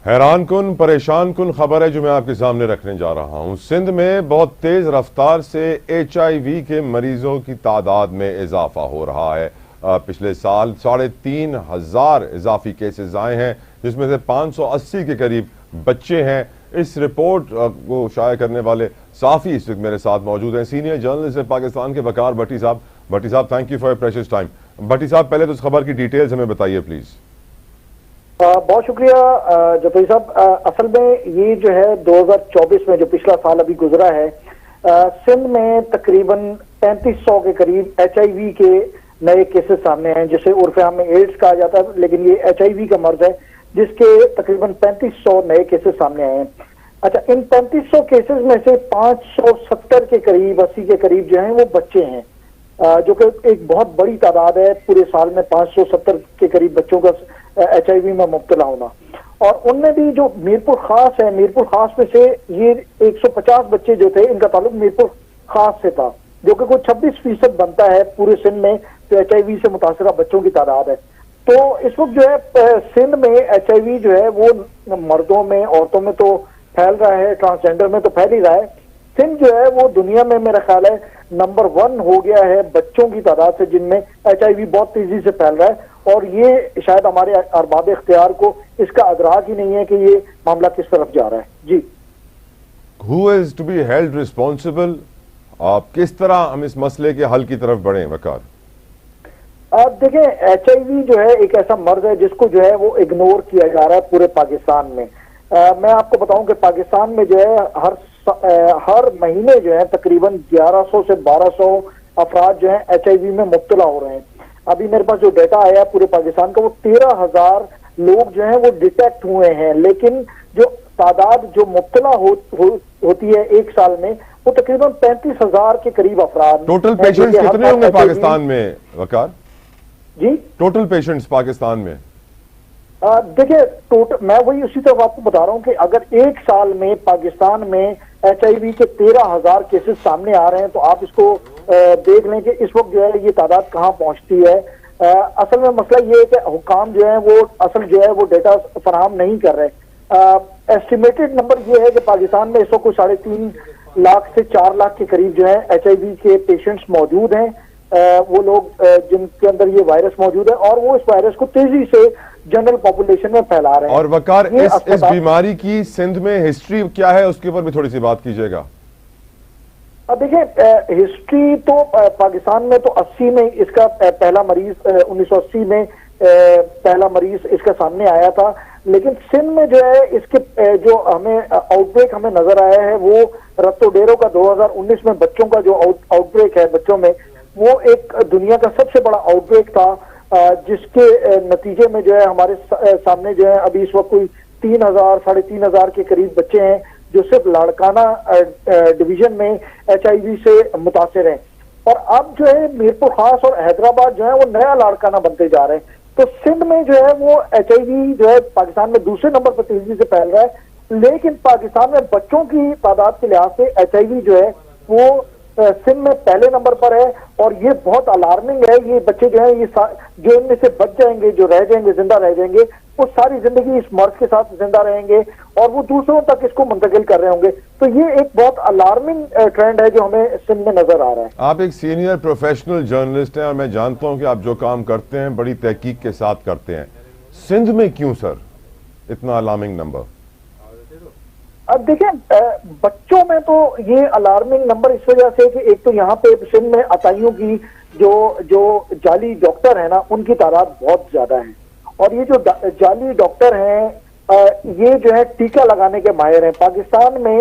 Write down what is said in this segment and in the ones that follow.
حیران کن پریشان کن خبر ہے جو میں آپ کے سامنے رکھنے جا رہا ہوں۔ سندھ میں بہت تیز رفتار سے HIV کے مریضوں کی تعداد میں اضافہ ہو رہا ہے۔ پچھلے سال 3,500 اضافی کیسز آئے ہیں، جس میں سے 580 کے قریب بچے ہیں۔ اس رپورٹ کو شائع کرنے والے صحافی اس وقت میرے ساتھ موجود ہیں، سینئر جرنلسٹ پاکستان کے وقار بھٹی صاحب۔ بھٹی صاحب thank you for your precious time. Bhatti صاحب پہلے تو اس خبر کی ڈیٹیلز ہمیں بتائیے پلیز۔ بہت شکریہ جفری صاحب۔ اصل میں یہ جو ہے 2024 میں جو پچھلا سال ابھی گزرا ہے، سندھ میں تقریباً 3500 کے قریب HIV کے نئے کیسز سامنے ہیں، جسے عرف عام میں ایڈز کہا جاتا ہے، لیکن یہ HIV کا مرض ہے جس کے تقریباً 3500 نئے کیسز سامنے آئے ہیں۔ اچھا، ان 3500 کیسز میں سے 570 کے قریب 80 کے قریب جو ہیں وہ بچے ہیں، جو کہ ایک بہت بڑی تعداد ہے۔ پورے سال میں 570 کے قریب بچوں کا HIV میں مبتلا ہونا، اور ان میں بھی جو میرپور خاص ہے، میرپور خاص میں سے یہ 150 بچے جو تھے، ان کا تعلق میرپور خاص سے تھا، جو کہ کوئی 26% بنتا ہے پورے سندھ میں جو HIV سے متاثرہ بچوں کی تعداد ہے۔ تو اس وقت جو ہے سندھ میں HIV جو ہے وہ مردوں میں، عورتوں میں تو پھیل رہا ہے، ٹرانسجینڈر میں تو پھیل ہی رہا ہے۔ سندھ جو ہے وہ دنیا میں میرا خیال ہے نمبر 1 ہو گیا ہے بچوں کی تعداد سے جن میں HIV بہت تیزی سے پھیل رہا ہے، اور یہ شاید ہمارے ارباب اختیار کو اس کا ادراک ہی نہیں ہے کہ یہ معاملہ کس طرف جا رہا ہے۔ جی، Who is to be held responsible؟ آپ کس طرح ہم اس مسئلے کے حل کی طرف بڑھیں وقار؟ آپ دیکھیں، HIV جو ہے ایک ایسا مرض ہے جس کو جو ہے وہ اگنور کیا جا رہا ہے پورے پاکستان میں۔ میں آپ کو بتاؤں کہ پاکستان میں جو ہے ہر مہینے جو ہے تقریباً 1100 سے 1200 افراد جو ہیں HIV میں مبتلا ہو رہے ہیں۔ ابھی میرے پاس جو ڈیٹا آیا ہے پورے پاکستان کا، وہ 13,000 لوگ جو ہیں وہ ڈیٹیکٹ ہوئے ہیں، لیکن جو تعداد جو مبتلا ہوتی ہے ایک سال میں وہ تقریباً 35,000 کے قریب افراد۔ ٹوٹل پیشنٹس کتنے ہوں گے پاکستان میں وقار؟ جی، ٹوٹل پیشنٹس پاکستان میں دیکھیں، میں وہی اسی طرف آپ کو بتا رہا ہوں کہ اگر ایک سال میں پاکستان میں HIV کے 13,000 کیسز سامنے آ رہے ہیں تو آپ اس کو دیکھ لیں کہ اس وقت جو ہے یہ تعداد کہاں پہنچتی ہے۔ اصل میں مسئلہ یہ ہے کہ حکام جو ہیں وہ اصل جو ہے وہ ڈیٹا فراہم نہیں کر رہے۔ ایسٹیمیٹڈ نمبر یہ ہے کہ پاکستان میں اس وقت کوئی 3.5 لاکھ سے 4 لاکھ کے قریب جو ہے HIV کے پیشنٹس موجود ہیں، وہ لوگ جن کے اندر یہ وائرس موجود ہے، اور وہ اس وائرس کو تیزی سے جنرل پاپولیشن میں پھیلا رہے ہیں۔ اور وقار اس بیماری کی سندھ میں ہسٹری کیا ہے، اس کے اوپر بھی تھوڑی سی بات کیجئے گا۔ اب دیکھیں، ہسٹری تو پاکستان میں تو 80 میں اس کا پہلا مریض 1980 میں پہلا مریض اس کا سامنے آیا تھا، لیکن سندھ میں جو ہے اس کے جو ہمیں آؤٹ بریک ہمیں نظر آیا ہے وہ رتو ڈیرو کا 2019 میں بچوں کا جو آؤٹ بریک ہے بچوں میں، وہ ایک دنیا کا سب سے بڑا آؤٹ بریک تھا، جس کے نتیجے میں جو ہے ہمارے سامنے جو ہے ابھی اس وقت کوئی 3,000 ساڑھے 3,000 کے قریب بچے ہیں جو صرف لاڑکانہ ڈویژن میں HIV سے متاثر ہیں، اور اب جو ہے میرپور خاص اور حیدرآباد جو ہے وہ نیا لاڑکانہ بنتے جا رہے ہیں۔ تو سندھ میں جو ہے وہ HIV جو ہے پاکستان میں دوسرے نمبر پر تیزی سے پھیل رہا ہے، لیکن پاکستان میں بچوں کی تعداد کے لحاظ سے HIV جو ہے وہ سندھ میں پہلے نمبر پر ہے، اور یہ بہت الارمنگ ہے۔ یہ بچے جو ہیں یہ جو ان میں سے بچ جائیں گے، جو رہ جائیں گے، زندہ رہ جائیں گے، وہ ساری زندگی اس مرض کے ساتھ زندہ رہیں گے اور وہ دوسروں تک اس کو منتقل کر رہے ہوں گے۔ تو یہ ایک بہت الارمنگ ٹرینڈ ہے جو ہمیں سندھ میں نظر آ رہا ہے۔ آپ ایک سینئر پروفیشنل جرنلسٹ ہیں اور میں جانتا ہوں کہ آپ جو کام کرتے ہیں بڑی تحقیق کے ساتھ کرتے ہیں۔ سندھ میں کیوں سر اتنا الارمنگ نمبر؟ اب دیکھیں، بچوں میں تو یہ الارمنگ نمبر اس وجہ سے کہ ایک تو یہاں پہ سندھ میں عطائیوں کی جو جعلی ڈاکٹر ہیں نا، ان کی تعداد بہت زیادہ ہے، اور یہ جو جعلی ڈاکٹر ہیں یہ جو ہے ٹیکہ لگانے کے ماہر ہیں۔ پاکستان میں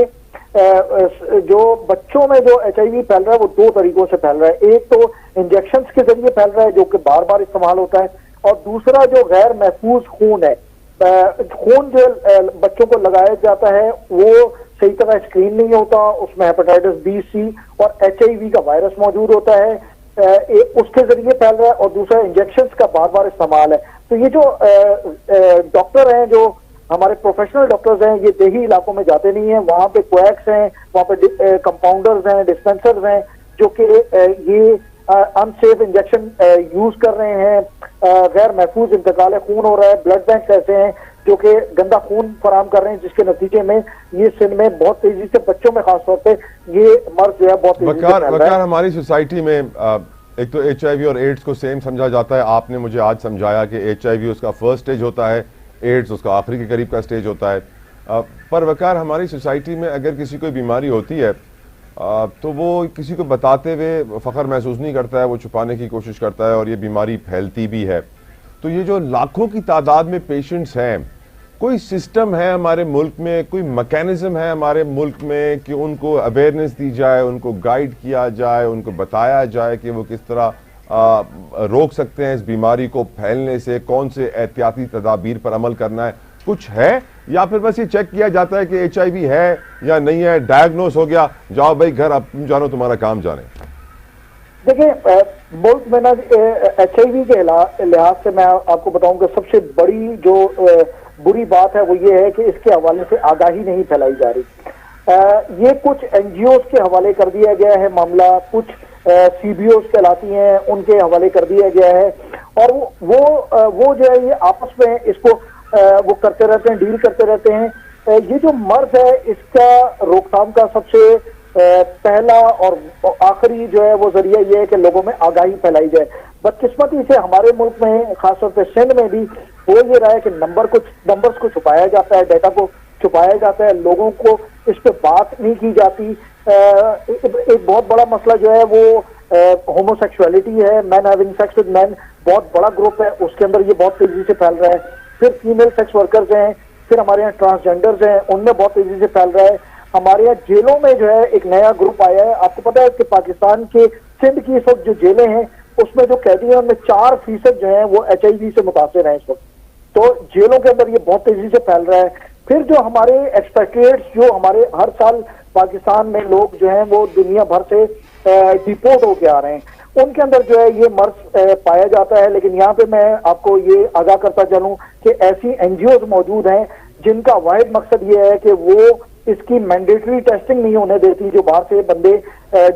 جو بچوں میں جو HIV پھیل رہا ہے وہ 2 طریقوں سے پھیل رہا ہے۔ ایک تو انجیکشنز کے ذریعے پھیل رہا ہے جو کہ بار بار استعمال ہوتا ہے، اور دوسرا جو غیر محفوظ خون ہے، خون جو بچوں کو لگایا جاتا ہے وہ صحیح طرح اسکرین نہیں ہوتا، اس میں ہیپاٹائٹس B C اور HIV کا وائرس موجود ہوتا ہے، اس کے ذریعے پھیل رہا ہے، اور دوسرا انجیکشنز کا بار بار استعمال ہے۔ تو یہ جو ڈاکٹر ہیں، جو ہمارے پروفیشنل ڈاکٹرز ہیں، یہ دیہی علاقوں میں جاتے نہیں ہیں، وہاں پہ کویکس ہیں، وہاں پہ کمپاؤنڈرز ہیں، ڈسپینسرز ہیں جو کہ یہ ان سیف انجیکشن یوز کر رہے ہیں، غیر محفوظ انتقال خون ہو رہا ہے. بلڈ بینک ایسے ہیں جو کہ گندا خون فراہم کر رہے ہیں، جس کے نتیجے میں یہ سندھ میں بہت تیزی سے بچوں میں خاص طور پہ یہ مرض جو ہے بہت تیزی سے پھیل رہا ہے. وقار ہماری سوسائٹی میں ایک تو ایچ آئی وی اور ایڈز کو سیم سمجھا جاتا ہے. آپ نے مجھے آج سمجھایا کہ ایچ آئی وی اس کا فرسٹ سٹیج ہوتا ہے، ایڈز اس کا آخری کے قریب کا سٹیج ہوتا ہے. پر وقار ہماری سوسائٹی میں اگر کسی کوئی بیماری ہوتی ہے تو وہ کسی کو بتاتے ہوئے فخر محسوس نہیں کرتا ہے، وہ چھپانے کی کوشش کرتا ہے اور یہ بیماری پھیلتی بھی ہے. تو یہ جو لاکھوں کی تعداد میں پیشنٹس ہیں، کوئی سسٹم ہے ہمارے ملک میں، کوئی میکینزم ہے ہمارے ملک میں کہ ان کو اویئرنیس دی جائے، ان کو گائیڈ کیا جائے، ان کو بتایا جائے کہ وہ کس طرح روک سکتے ہیں اس بیماری کو پھیلنے سے، کون سے احتیاطی تدابیر پر عمل کرنا ہے؟ کچھ ہے یا پھر بس یہ چیک کیا جاتا ہے کہ ایچ آئی وی ہے یا نہیں ہے، ڈائیگنوز ہو گیا، جاؤ بھائی گھر، اب تم جانو تمہارا کام جانے؟ دیکھیں ملک میں نا ایچ آئی وی کے لحاظ سے میں آپ کو بتاؤں کہ سب سے بڑی جو بری بات ہے وہ یہ ہے کہ اس کے حوالے سے آگاہی نہیں پھیلائی جا رہی. یہ کچھ این جی اوز کے حوالے کر دیا گیا ہے معاملہ، کچھ سی بی اوز کہلاتی ہیں ان کے حوالے کر دیا گیا ہے، اور وہ جو ہے یہ آپس میں اس کو وہ کرتے رہتے ہیں، ڈیل کرتے رہتے ہیں. یہ جو مرض ہے اس کا روک تھام کا سب سے پہلا اور آخری جو ہے وہ ذریعہ یہ ہے کہ لوگوں میں آگاہی پھیلائی جائے. بدقسمتی سے ہمارے ملک میں خاص طور پہ سندھ میں بھی ہو یہ رہا ہے کہ نمبرز کو چھپایا جاتا ہے، ڈیٹا کو چھپایا جاتا ہے، لوگوں کو اس پہ بات نہیں کی جاتی. ایک بہت بڑا مسئلہ جو ہے وہ ہومو سیکسولیٹی ہے، مین ہیونگ سیکس ود مین، بہت بڑا گروپ ہے، اس کے اندر یہ بہت تیزی سے پھیل رہا ہے. پھر فیمیل سیکس ورکرز ہیں، پھر ہمارے یہاں ٹرانسجینڈرز ہیں، ان میں بہت تیزی سے پھیل رہا ہے. ہمارے یہاں جیلوں میں جو ہے ایک نیا گروپ آیا ہے. آپ کو پتا ہے کہ پاکستان کے سندھ کی اس وقت جو جیلیں ہیں اس میں جو قیدی ہیں ان میں 4% جو ہیں وہ ایچ آئی وی سے متاثر ہیں اس وقت. تو جیلوں کے اندر یہ بہت تیزی سے پھیل رہا ہے. پھر جو ہمارے ایکسپیکٹریٹس جو ہمارے ہر سال پاکستان میں لوگ جو ہیں وہ دنیا بھر سے ڈیپورٹ ہو کے آ رہے ہیں، ان کے اندر جو ہے یہ مرض پایا جاتا ہے. لیکن یہاں پہ میں آپ کو یہ آگاہ کرتا چلوں کہ ایسی این جی اوز موجود ہیں جن کا واحد مقصد یہ ہے کہ وہ اس کی مینڈیٹری ٹیسٹنگ نہیں ہونے دیتی جو باہر سے بندے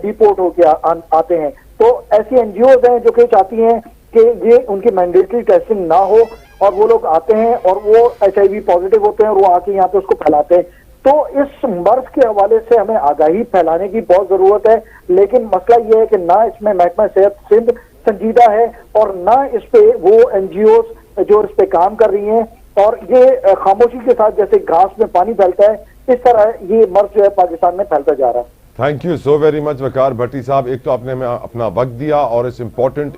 ڈیپورٹ ہو کے آتے ہیں. تو ایسی این جی اوز ہیں جو کہ چاہتی ہیں کہ یہ ان کی مینڈیٹری ٹیسٹنگ نہ ہو اور وہ لوگ آتے ہیں اور وہ ایچ آئی وی پازیٹیو ہوتے ہیں اور وہ آ کے یہاں پہ اس کو پھیلاتے ہیں. تو اس مرض کے حوالے سے ہمیں آگاہی پھیلانے کی بہت ضرورت ہے. لیکن مسئلہ یہ ہے کہ نہ اس میں محکمہ صحت سندھ سنجیدہ ہے اور نہ اس پہ وہ این جی اوز جو اس پہ کام کر رہی ہیں، اور یہ خاموشی کے ساتھ جیسے گھاس میں پانی پھیلتا ہے اس طرح یہ مرض جو ہے پاکستان میں پھیلتا جا رہا ہے. Thank you so very much Waqar Bhatti صاحب. ایک تو آپ نے ہمیں اپنا وقت دیا اور اس امپورٹنٹ